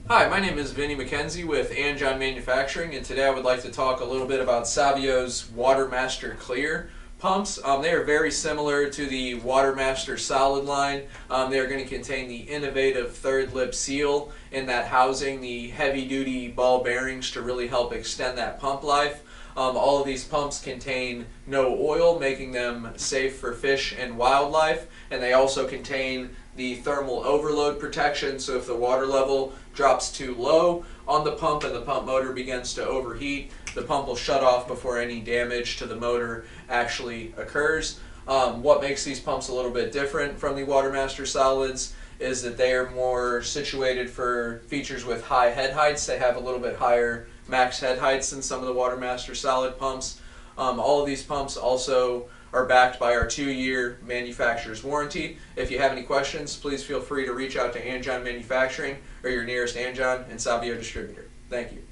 Hi, my name is Vinny McKenzie with Anjon Manufacturing, and today I would like to talk a little bit about Savio's WaterMaster Clear pumps. They are very similar to the WaterMaster Solid line. They are going to contain the innovative third lip seal in that housing, the heavy-duty ball bearings to really help extend that pump life. All of these pumps contain no oil, making them safe for fish and wildlife, and they also contain the thermal overload protection, so if the water level drops too low on the pump and the pump motor begins to overheat, the pump will shut off before any damage to the motor actually occurs. What makes these pumps a little bit different from the WaterMaster Solids is that they are more situated for features with high head heights. They have a little bit higher max head heights than some of the WaterMaster Solid pumps. All of these pumps also are backed by our 2-year manufacturer's warranty. If you have any questions, please feel free to reach out to Anjon Manufacturing or your nearest Anjon and Savio distributor. Thank you.